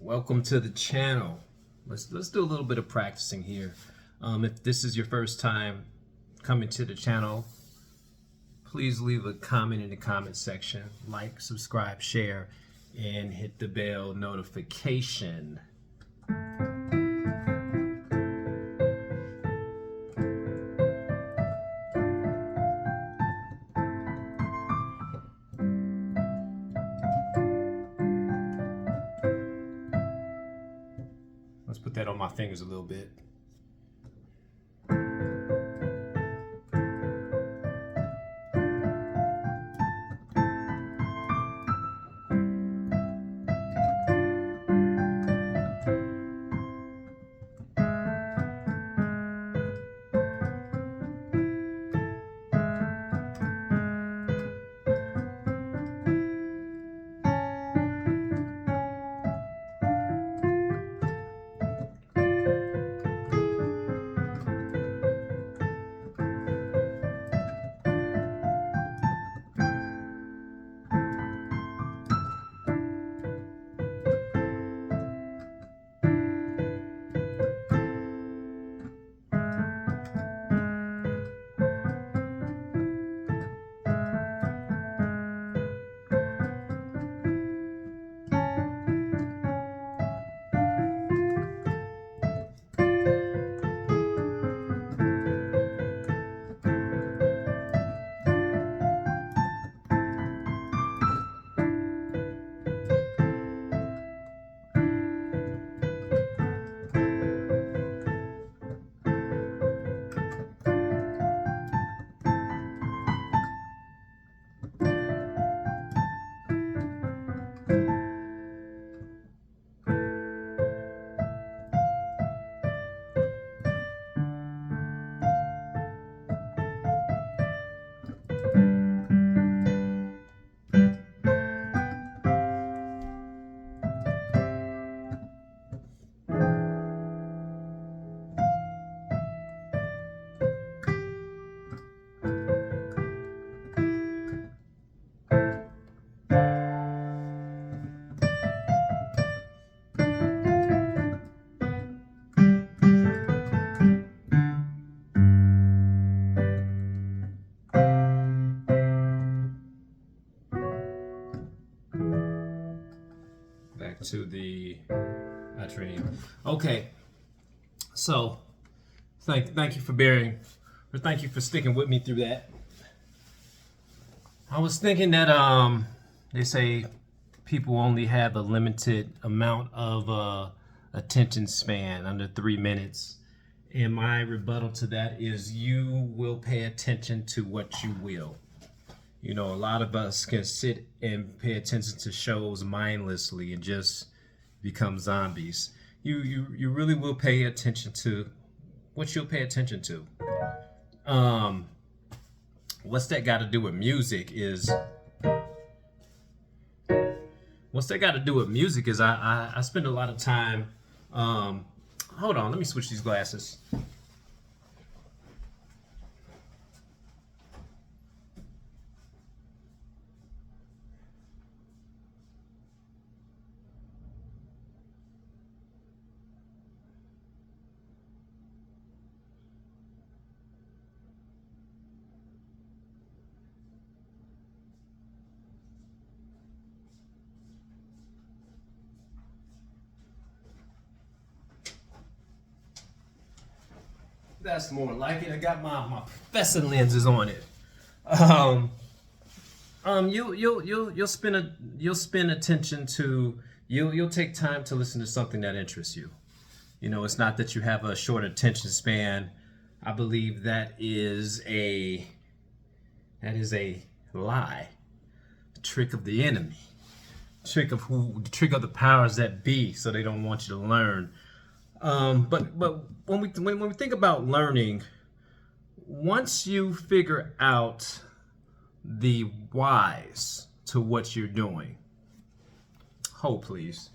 Welcome to the channel. Let's do a little bit of practicing here. If this is your first time coming to the channel, please leave a comment in the comment section. Like, subscribe, share, and hit the bell notification. Let's put that on my fingers a little bit. Back to the training. Okay, so thank you for thank you for sticking with me through that. I was thinking that they say people only have a limited amount of attention span, under 3 minutes, and my rebuttal to that is you will pay attention to what you will. You know, a lot of us can sit and pay attention to shows mindlessly and just become zombies. You really will pay attention to what you'll pay attention to. What's that got to do with music is I spend a lot of time. Hold on, let me switch these glasses. That's more like it. I got my professor lenses on it. You'll spend attention to you'll take time to listen to something that interests you. You know, it's not that you have a short attention span. I believe that is a lie, a trick of the enemy, trick of the powers that be, so they don't want you to learn. But when we think about learning, once you figure out the whys to what you're doing, hold please.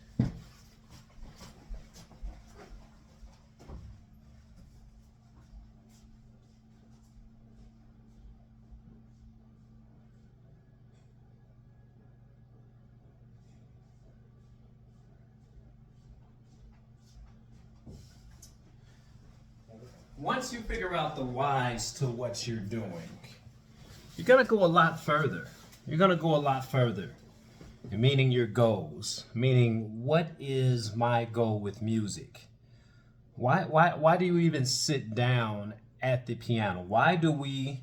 once you figure out the whys to what you're doing, you're gonna go a lot further. You're gonna go a lot further. Meaning your goals. Meaning, what is my goal with music? Why do you even sit down at the piano? Why do we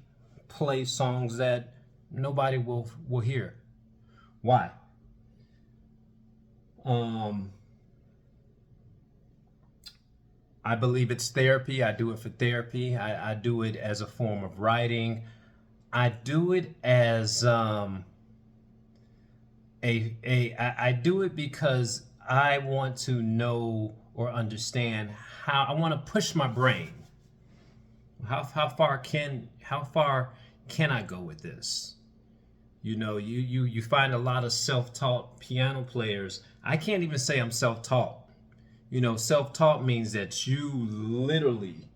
play songs that nobody will hear? Why? I believe it's therapy. I do it for therapy. I do it as a form of writing. I do it as I do it because I want to know or understand how I want to push my brain. How far can I go with this? You know, you find a lot of self-taught piano players. I can't even say I'm self-taught. You know, self-taught means that you literally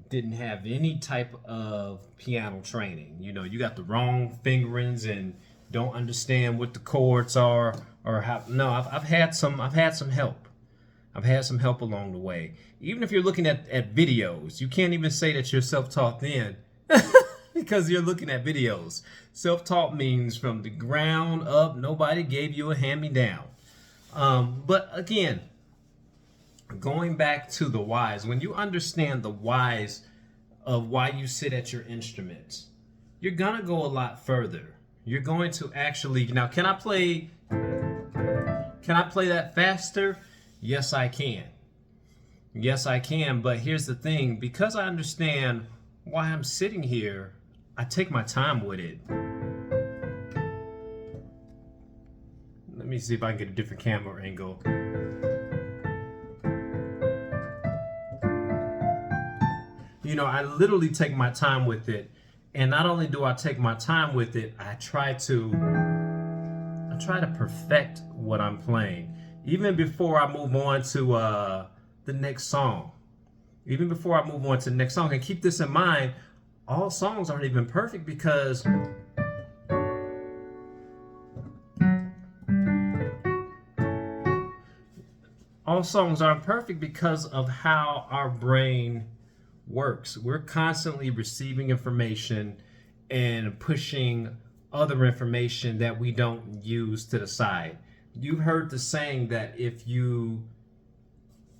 didn't have any type of piano training. You know, you got the wrong fingerings and don't understand what the chords are or how. No, I've had some help. I've had some help along the way. Even if you're looking at videos, you can't even say that you're self-taught then because you're looking at videos. Self-taught means from the ground up, nobody gave you a hand-me-down. But again, going back to the whys, when you understand the whys of why you sit at your instruments, you're gonna go a lot further. You're going to actually, now can I play that faster? Yes, I can. Yes, I can, but here's the thing, because I understand why I'm sitting here, I take my time with it. Let me see if I can get a different camera angle. You know, I literally take my time with it. And not only do I take my time with it, I try to perfect what I'm playing. Even before I move on to the next song. Even before I move on to the next song. And keep this in mind, all songs aren't even perfect because of how our brain works. We're constantly receiving information and pushing other information that we don't use to the side. You've heard the saying that if you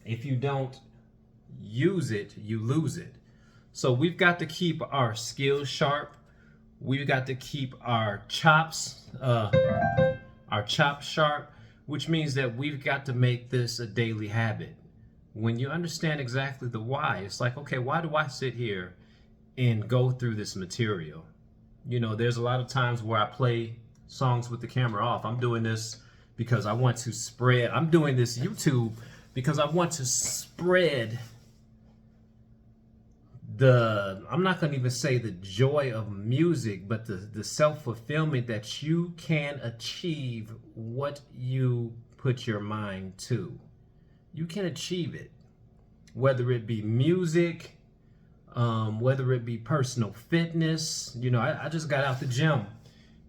don't use it, you lose it. So we've got to keep our skills sharp. We've got to keep our chops sharp, which means that we've got to make this a daily habit. When you understand exactly the why, it's like, okay, why do I sit here and go through this material? You know, there's a lot of times where I play songs with the camera off. I'm doing this because I want to spread. I'm doing this YouTube because I want to spread I'm not going to even say the joy of music, but the self-fulfillment that you can achieve what you put your mind to. You can achieve it, whether it be music, whether it be personal fitness. You know, I just got out the gym,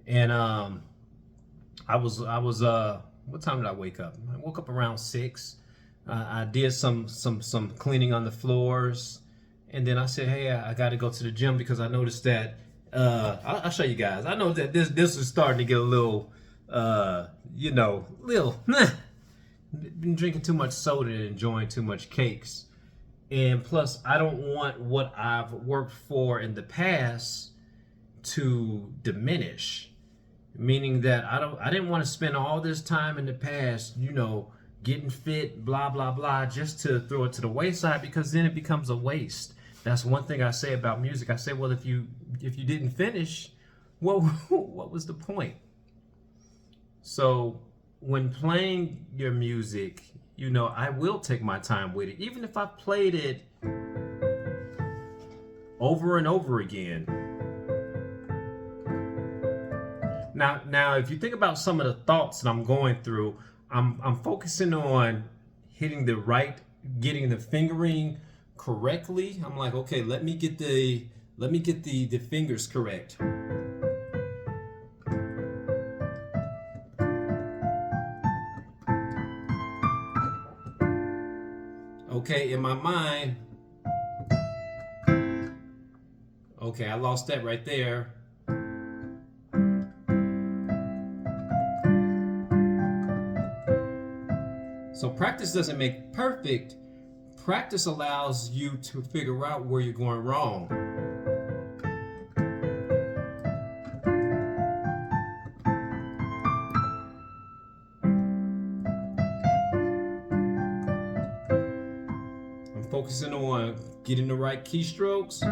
and I was what time did I wake up? I woke up around 6. I did some cleaning on the floors, and then I said, hey, I got to go to the gym because I noticed that I'll show you guys. I know that this is starting to get a little been drinking too much soda and enjoying too much cakes. And plus, I don't want what I've worked for in the past to diminish. Meaning that I didn't want to spend all this time in the past, you know, getting fit, blah, blah, blah, just to throw it to the wayside, because then it becomes a waste. That's one thing I say about music. I say, well, if you didn't finish, well, what was the point? So when playing your music, you know, I will take my time with it, even if I played it over and over again. Now, if you think about some of the thoughts that I'm going through, I'm focusing on getting the fingering correctly. I'm like, okay, let me get the fingers correct. Okay, in my mind, okay, I lost that right there. So practice doesn't make perfect. Practice allows you to figure out where you're going wrong. I'm focusing on getting the right keystrokes.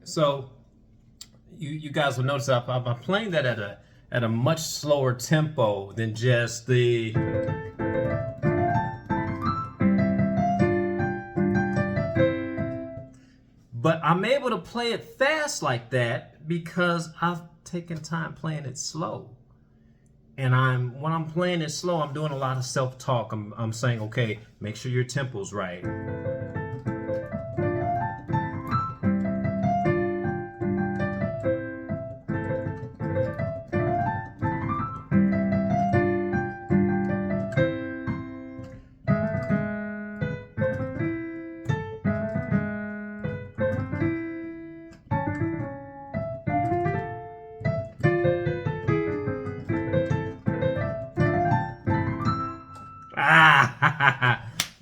So you guys will notice I'm playing that at a much slower tempo than just the. But I'm able to play it fast like that because I've taken time playing it slow. And when I'm playing it slow, I'm doing a lot of self-talk. I'm saying, okay, make sure your tempo's right.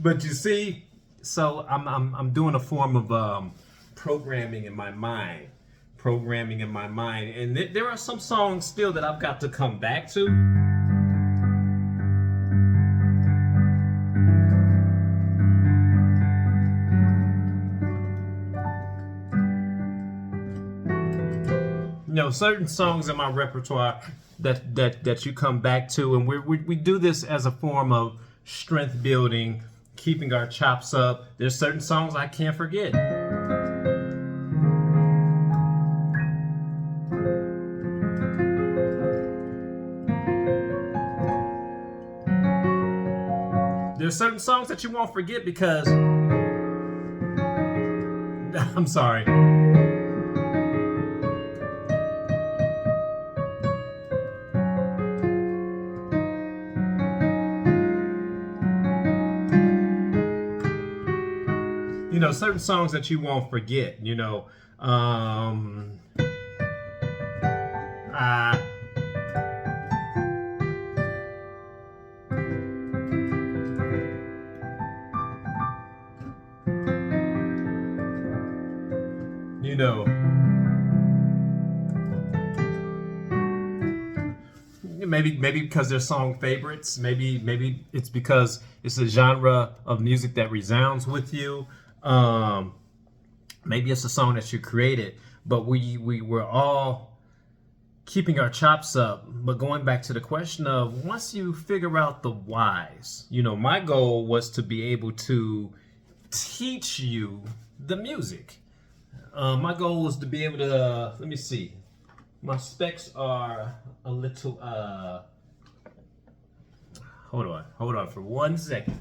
But you see, so I'm doing a form of programming in my mind, and there are some songs still that I've got to come back to. You know, certain songs in my repertoire that you come back to, and we do this as a form of strength building, keeping our chops up. There's certain songs I can't forget. There's certain songs that you won't forget because I'm sorry. You know, certain songs that you won't forget, you know. You know, maybe because they're song favorites. Maybe it's because it's a genre of music that resounds with you. Maybe it's a song that you created, but we're all keeping our chops up. But going back to the question of once you figure out the whys, you know, my goal was to be able to teach you the music. My goal was to be able to, let me see. My specs are a little, hold on for 1 second.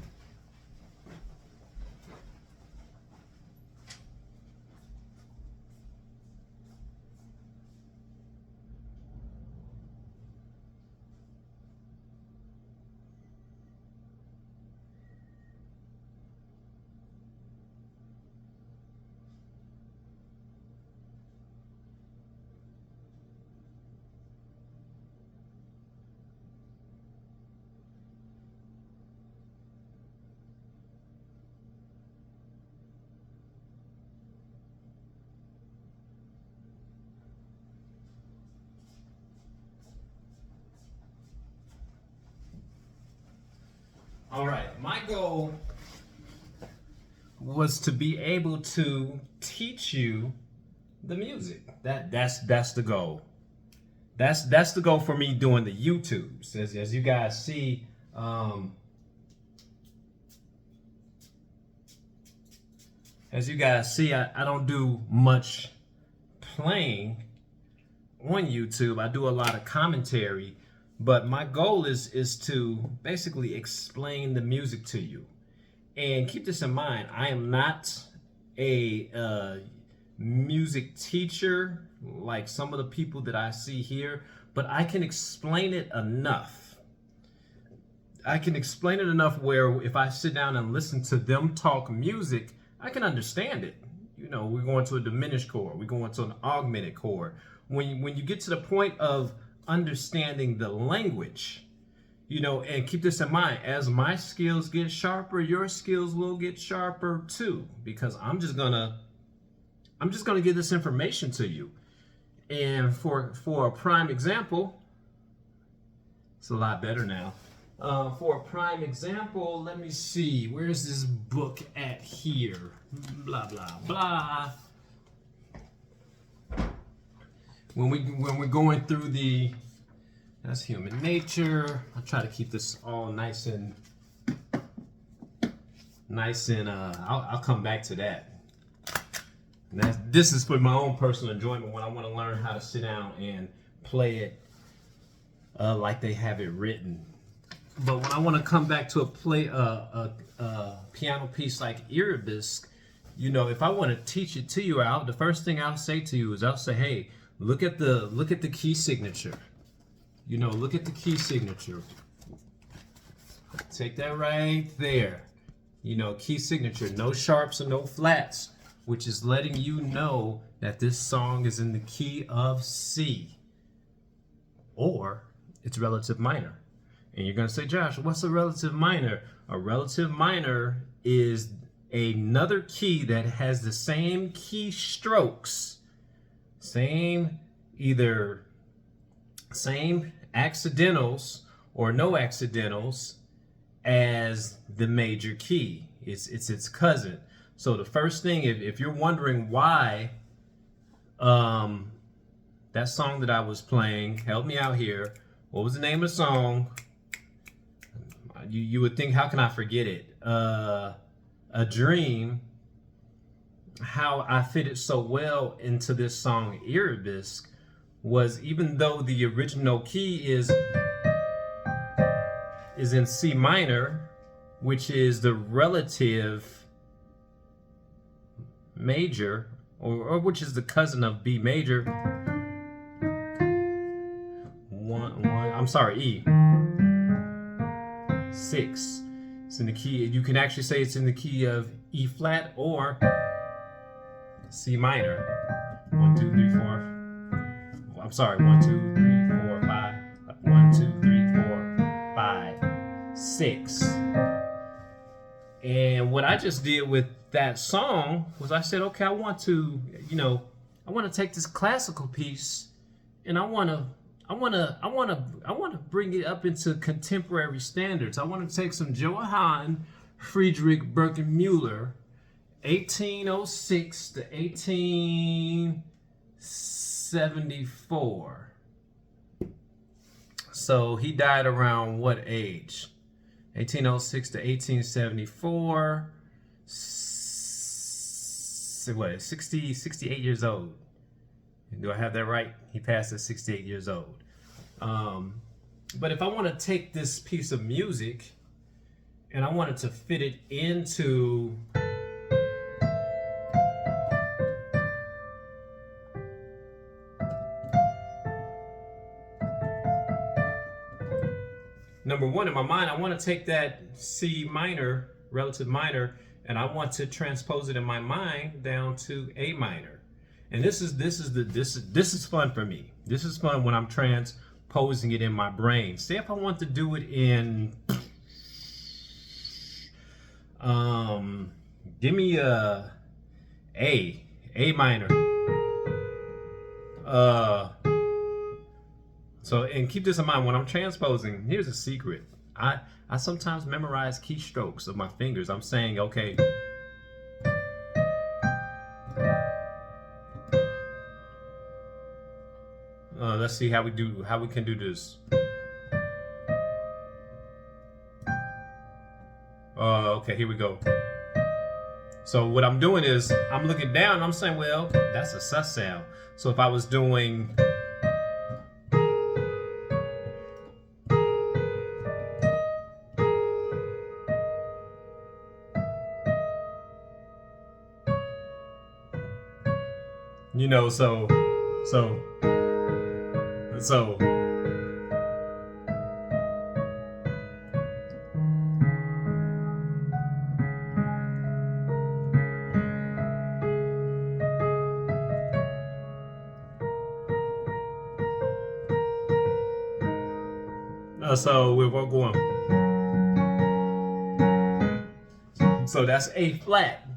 All right, my goal was to be able to teach you the music. That's the goal. That's the goal for me doing the YouTubes. As you guys see, I don't do much playing on YouTube. I do a lot of commentary, but my goal is to basically explain the music to you. And keep this in mind, I am not a music teacher like some of the people that I see here, but I can explain it enough. I can explain it enough where if I sit down and listen to them talk music, I can understand it. You know, we're going to a diminished chord, we're going to an augmented chord. When you get to the point of understanding the language, you know, and keep this in mind, as my skills get sharper, your skills will get sharper too, because I'm just gonna give this information to you. And for a prime example, it's a lot better now. For a prime example, let me see, where's this book at here? Blah blah blah. When we're going through that's human nature. I'll try to keep this all nice and I'll come back to that. This is for my own personal enjoyment when I want to learn how to sit down and play it like they have it written. But when I want to come back to a piano piece like Arabesque, you know, if I want to teach it to you, the first thing I'll say to you is I'll say, hey, look at the key signature. You know, look at the key signature. Take that right there. You know, key signature, no sharps and no flats, which is letting you know that this song is in the key of C, or it's relative minor. And you're going to say, Josh, what's a relative minor? A relative minor is another key that has the same key strokes, same accidentals or no accidentals as the major key. It's its cousin. So the first thing, if you're wondering why that song that I was playing, help me out here. What was the name of the song? You would think, how can I forget it? A Dream. How I fitted so well into this song Arabesque was, even though the original key is in C minor, which is the relative major, or which is the cousin of B major. E. 6. It's in the key. You can actually say it's in the key of E flat or C minor. 1, 2, 3, 4. I'm sorry. 1, 2, 3, 4, 5. 1, 2, 3, 4, 5, 6. And what I just did with that song was I said, okay, I want to take this classical piece and I want to bring it up into contemporary standards. I want to take some Johann Friedrich Birkenmüller, 1806 to 1874. So he died around what age? 1806 to 1874. 68 years old. Do I have that right? He passed at 68 years old. But if I want to take this piece of music and I wanted to fit it into number one, in my mind, I want to take that C minor, relative minor, and I want to transpose it in my mind down to A minor. And this is fun for me. This is fun when I'm transposing it in my brain. Say if I want to do it in give me a minor. So, and keep this in mind when I'm transposing. Here's a secret. I sometimes memorize keystrokes of my fingers. I'm saying, okay, let's see how we can do this. Okay, here we go. So what I'm doing is I'm looking down and I'm saying, well, that's a sus sound. So if I was doing you know, so we're going. So that's A flat,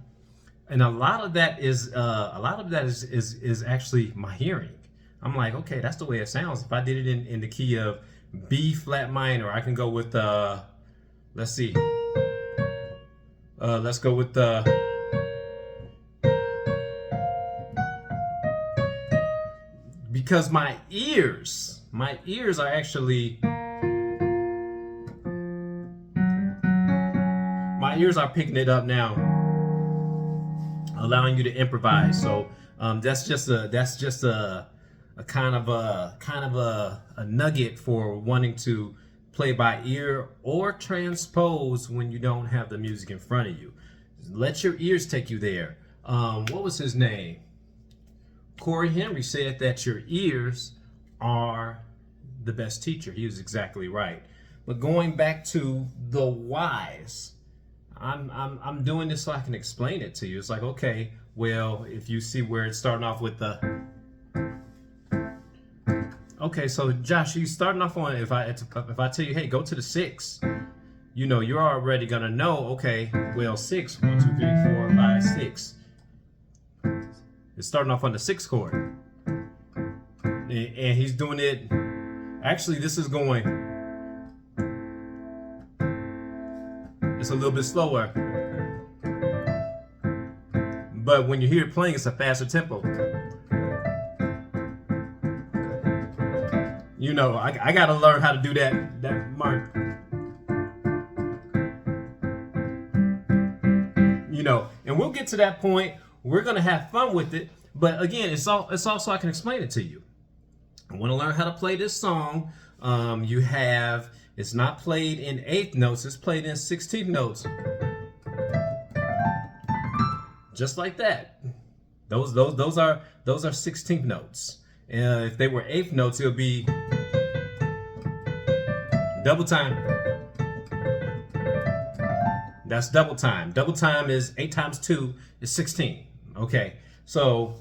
and a lot of that is actually my hearing. I'm like, okay, that's the way it sounds. If I did it in the key of B flat minor, I can go with let's see, let's go with because my ears are actually. My ears are picking it up now, allowing you to improvise. So that's just a kind of a nugget for wanting to play by ear or transpose when you don't have the music in front of you. Let your ears take you there. What was his name? Corey Henry said that your ears are the best teacher. He was exactly right. But going back to the whys. I'm doing this so I can explain it to you. It's like, okay, well, if you see where it's starting off with the, okay, so Josh, you starting off on, if I tell you, hey, go to the 6, you know, you're already gonna know, okay, well, 6, 1, 2, 3, 4, 5, 6. It's starting off on the 6th chord, and he's doing it. Actually, this is going. It's a little bit slower, but when you hear it playing, it's a faster tempo. You know, I got to learn how to do that mark. You know, and we'll get to that point. We're gonna have fun with it, but again, it's also I can explain it to you. I want to learn how to play this song. It's not played in 8th notes, it's played in 16th notes. Just like that. Those are 16th notes. If they were 8th notes, it'll be double time. That's double time. Double time is 8 times 2 is 16. Okay. So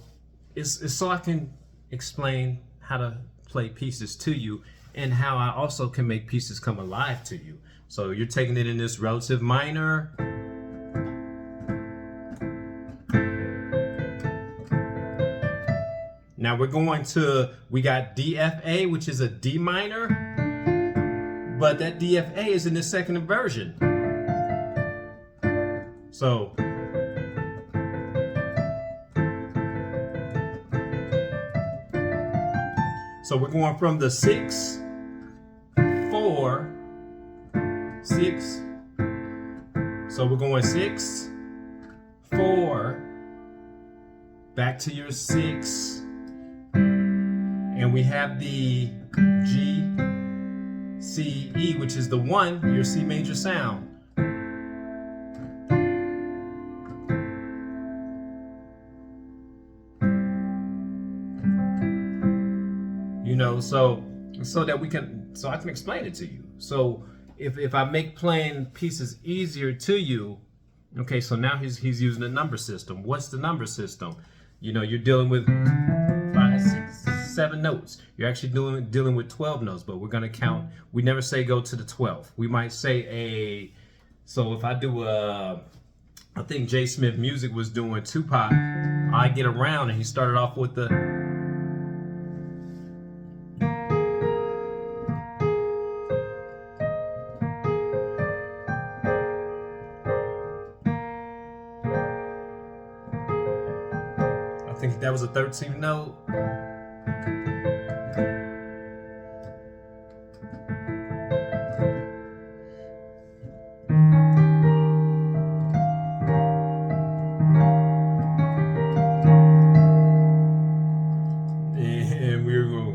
it's so I can explain how to play pieces to you, and how I also can make pieces come alive to you. So you're taking it in this relative minor. Now we got DFA, which is a D minor, but that DFA is in the second inversion. So we're going from the 6, 4, 6. So we're going 6, 4, back to your 6, and we have the G, C, E, which is the 1, your C major sound. You know, so that I can explain it to you. So if I make playing pieces easier to you, okay, so now he's using a number system. What's the number system? You know, you're dealing with 5, 6, 7 notes. You're actually dealing with 12 notes, but we're gonna count. We never say go to the 12th. We might say so if I do I think J. Smith Music was doing Tupac, I get around and he started off with the, I think that was a 13th note. And we were going.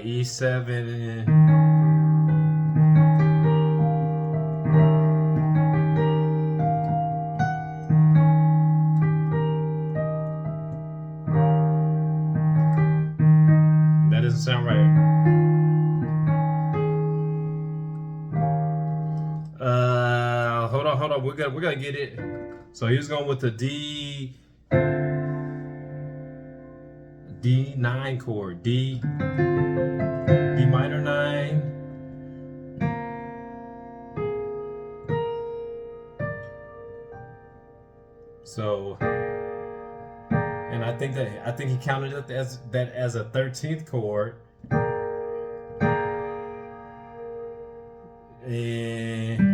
E7. That doesn't sound right. Hold on. We're gonna get it. So he was going with the D9 chord, D minor 9. So, and I think he counted it as a 13th chord. And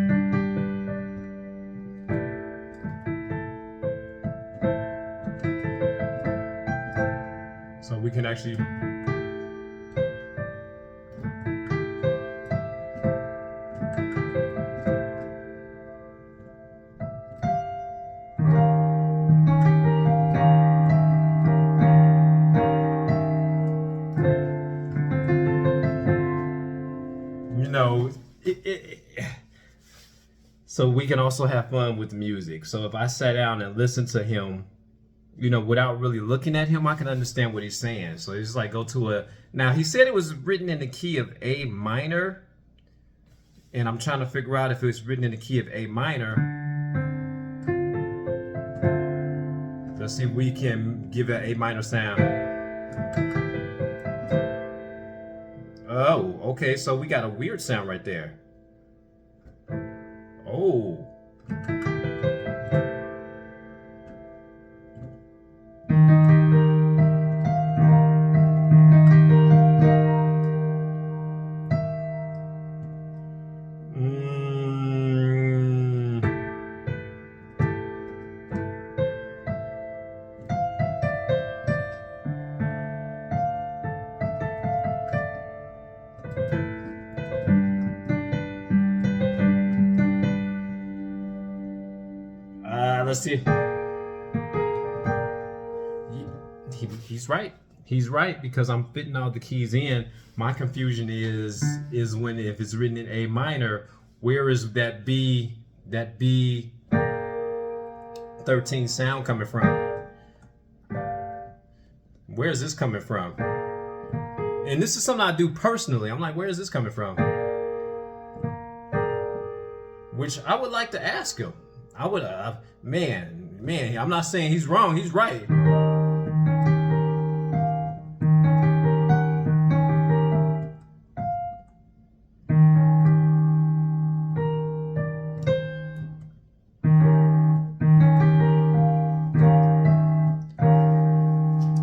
so we can actually so we can also have fun with music. So if I sat down and listened to him, you know, without really looking at him, I can understand what he's saying. So it's like go to a, now he said it was written in the key of A minor, and I'm trying to figure out if it was written in the key of A minor. Let's see if we can give it an A minor sound. Oh, okay, so we got a weird sound right there. Oh. Let's see. He's right. He's right, because I'm fitting all the keys in. My confusion is when, if it's written in A minor, where is that B 13 sound coming from? Where is this coming from? And this is something I do personally. I'm like, where is this coming from? Which I would like to ask him. I would, man, I'm not saying he's wrong, he's right.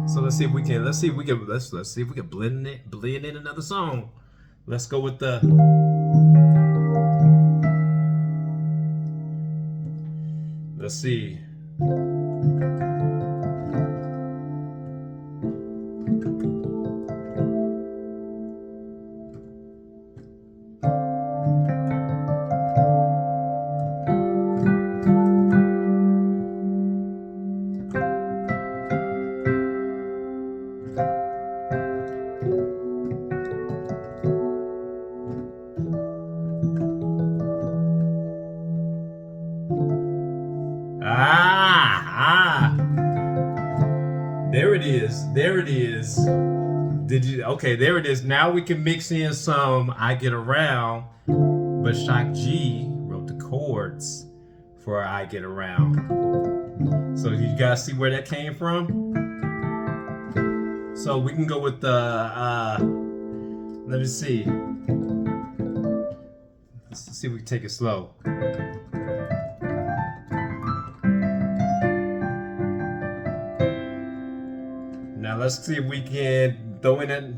So let's see if we can blend in another song. Let's go with the, let's see. Did you? Okay, there it is. Now we can mix in some I Get Around, but Shock G wrote the chords for I Get Around. So you guys see where that came from? So we can go with the, let me see. Let's see if we can take it slow. Now let's see if we can throw in it.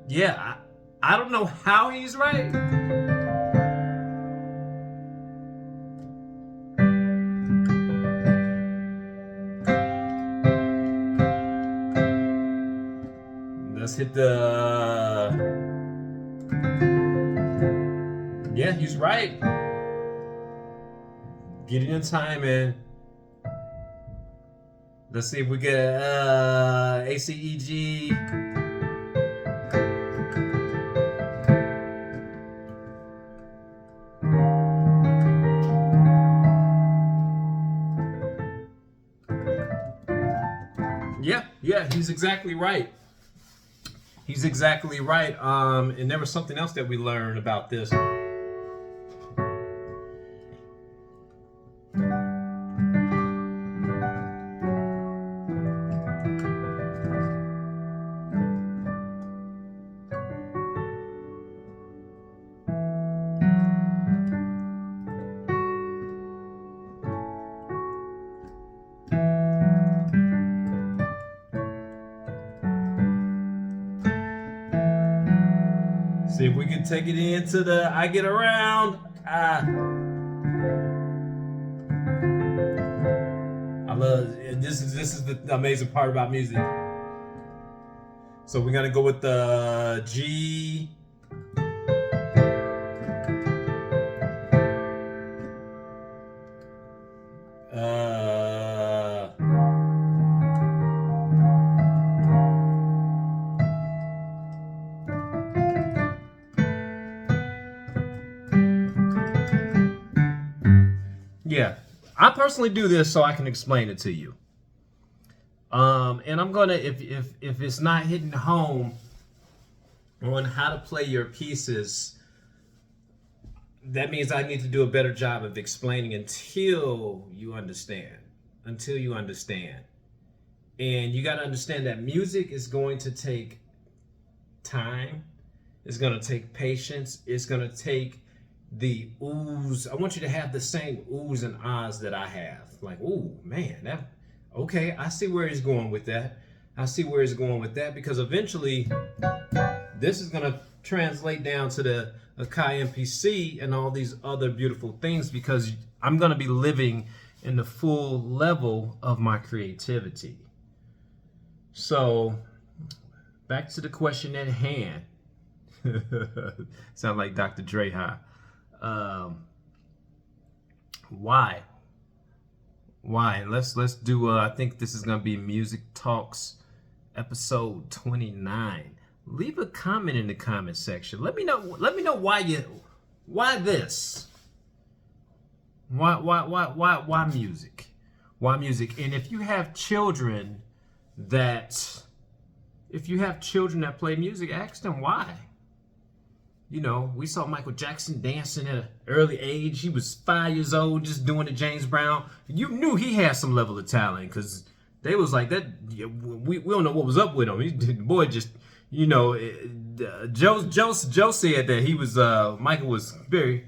Yeah. I don't know how he's right. Let's hit the. Yeah, he's right. Get it in time, and let's see if we get ACEG. Yeah, he's exactly right. He's exactly right. And there was something else that we learned about this. See if we can take it into the I Get Around. I love this is the amazing part about music. So we're gonna go with the G. Yeah, I personally do this so I can explain it to you. And I'm gonna, if it's not hitting home on how to play your pieces, that means I need to do a better job of explaining until you understand. Until you understand. And you got to understand that music is going to take time. It's going to take patience. It's going to take the oohs. I want you to have the same oohs and ahs that I have. Like, ooh, man, that, okay, I see where he's going with that. I see where he's going with that, because eventually this is going to translate down to the Akai MPC and all these other beautiful things, because I'm going to be living in the full level of my creativity. So back to the question at hand. Sound like Dr. Dre, huh? Why? Let's do. I think this is gonna be Music Talks, episode 29. Leave a comment in the comment section. Let me know why this. Why music? Why music? And if you have children that play music, ask them why. You know, we saw Michael Jackson dancing at an early age. He was 5 years old, just doing the James Brown. You knew he had some level of talent, because they was like that. We don't know what was up with him. The boy just, you know, Joe said that he was Michael was very.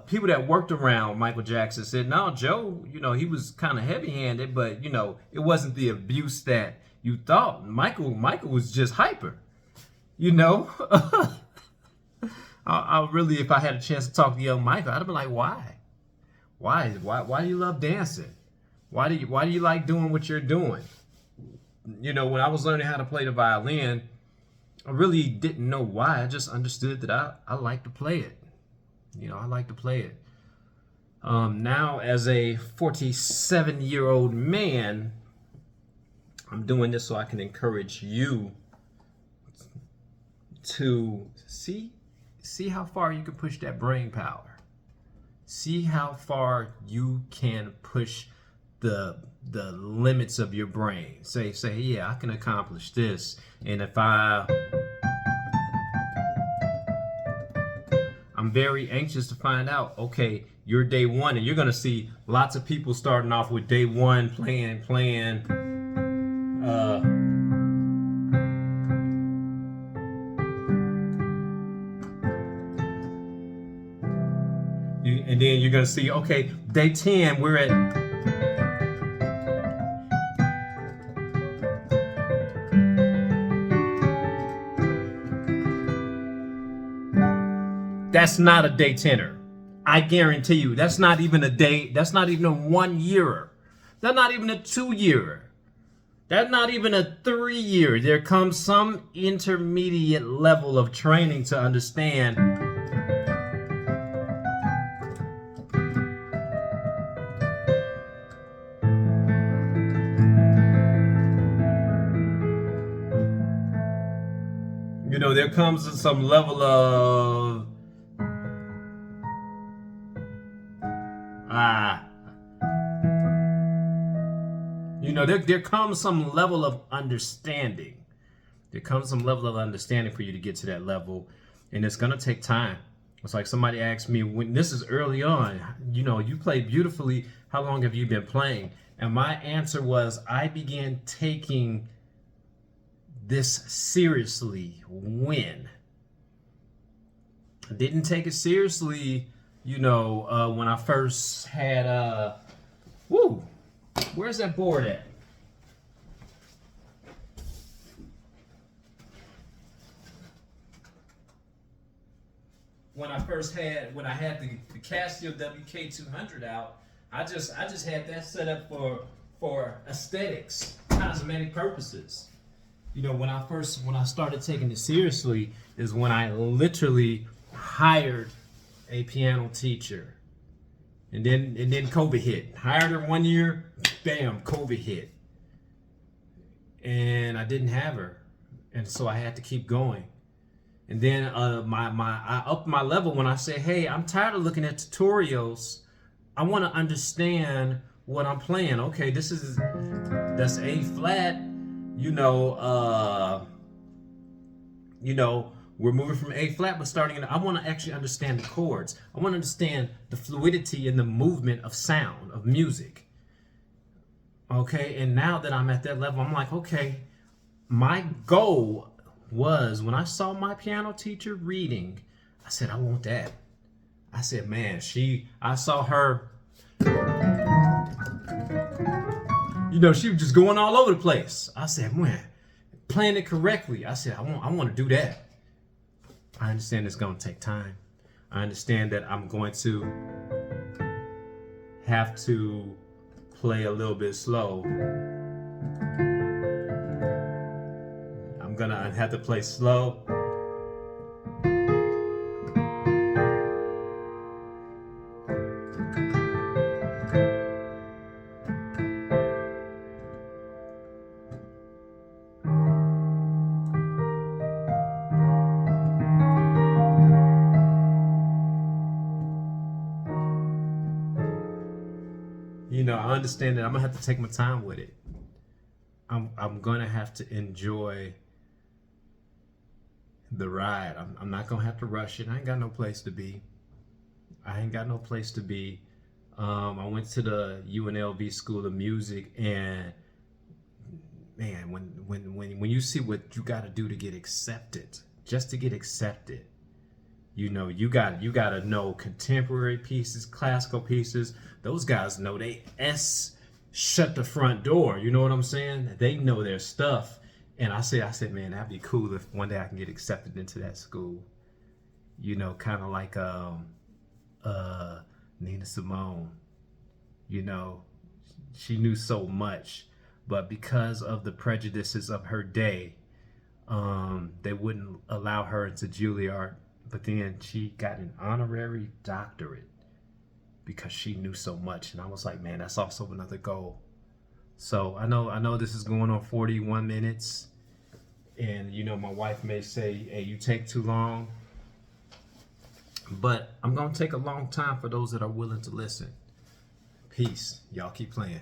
People that worked around Michael Jackson said, no, Joe, you know, he was kind of heavy-handed, but you know, it wasn't the abuse that you thought. Michael was just hyper, you know. I really, if I had a chance to talk to young Michael, I'd have been like, why do you love dancing? Why do you like doing what you're doing? You know, when I was learning how to play the violin, I really didn't know why. I just understood that I like to play it. You know, I like to play it. Now, as a 47-year-old man, I'm doing this so I can encourage you to see how far you can push that brain power. See how far you can push the limits of your brain. Say, yeah, I can accomplish this. And if I'm very anxious to find out, okay, you're day one, and you're gonna see lots of people starting off with day one playing and then you're gonna see, okay, day 10, we're at that's not a day tenner. I guarantee you, that's not even a day, that's not even a 1 year. That's not even a 2 year. That's not even a 3 year. There comes some intermediate level of training to understand. You know, there comes some level of you know, there comes some level of understanding. There comes some level of understanding for you to get to that level, and it's gonna take time. It's like somebody asked me, when this is early on, you know, you play beautifully. How long have you been playing? And my answer was, I began taking this seriously when? I didn't take it seriously, you know, when I first had, where's that board at? When I had the Casio WK200 out, I just had that set up for aesthetics, cosmetic purposes. You know, when I started taking it seriously is when I literally hired a piano teacher. And then COVID hit. Hired her 1 year, bam, COVID hit. And I didn't have her. And so I had to keep going. And then I upped my level when I said, hey, I'm tired of looking at tutorials. I want to understand what I'm playing. Okay, that's A flat. You know, we're moving from A flat, but starting I want to actually understand the chords. I want to understand the fluidity and the movement of sound, of music. Okay, and now that I'm at that level, I'm like, okay, my goal was when I saw my piano teacher reading, I said, I want that. I said, man, I saw her, you know, she was just going all over the place. I said, man, playing it correctly. I said, I want to do that. I understand it's going to take time. I understand that I'm going to have to play a little bit slow. I'm going to have to play slow. You know, I understand that I'm gonna have to take my time with it. I'm gonna have to enjoy the ride. I'm not gonna have to rush it. I ain't got no place to be. I went to the UNLV School of Music, and man, when you see what you got to do to get accepted, just to get accepted, you know, you got to know contemporary pieces, classical pieces. Those guys know they shut the front door. You know what I'm saying? They know their stuff. And I said, man, that'd be cool if one day I can get accepted into that school. You know, kind of like Nina Simone. You know, she knew so much, but because of the prejudices of her day, they wouldn't allow her into Juilliard. But then she got an honorary doctorate because she knew so much. And I was like, man, that's also another goal. So I know this is going on 41 minutes. And you know, my wife may say, hey, you take too long. But I'm gonna take a long time for those that are willing to listen. Peace. Y'all keep playing.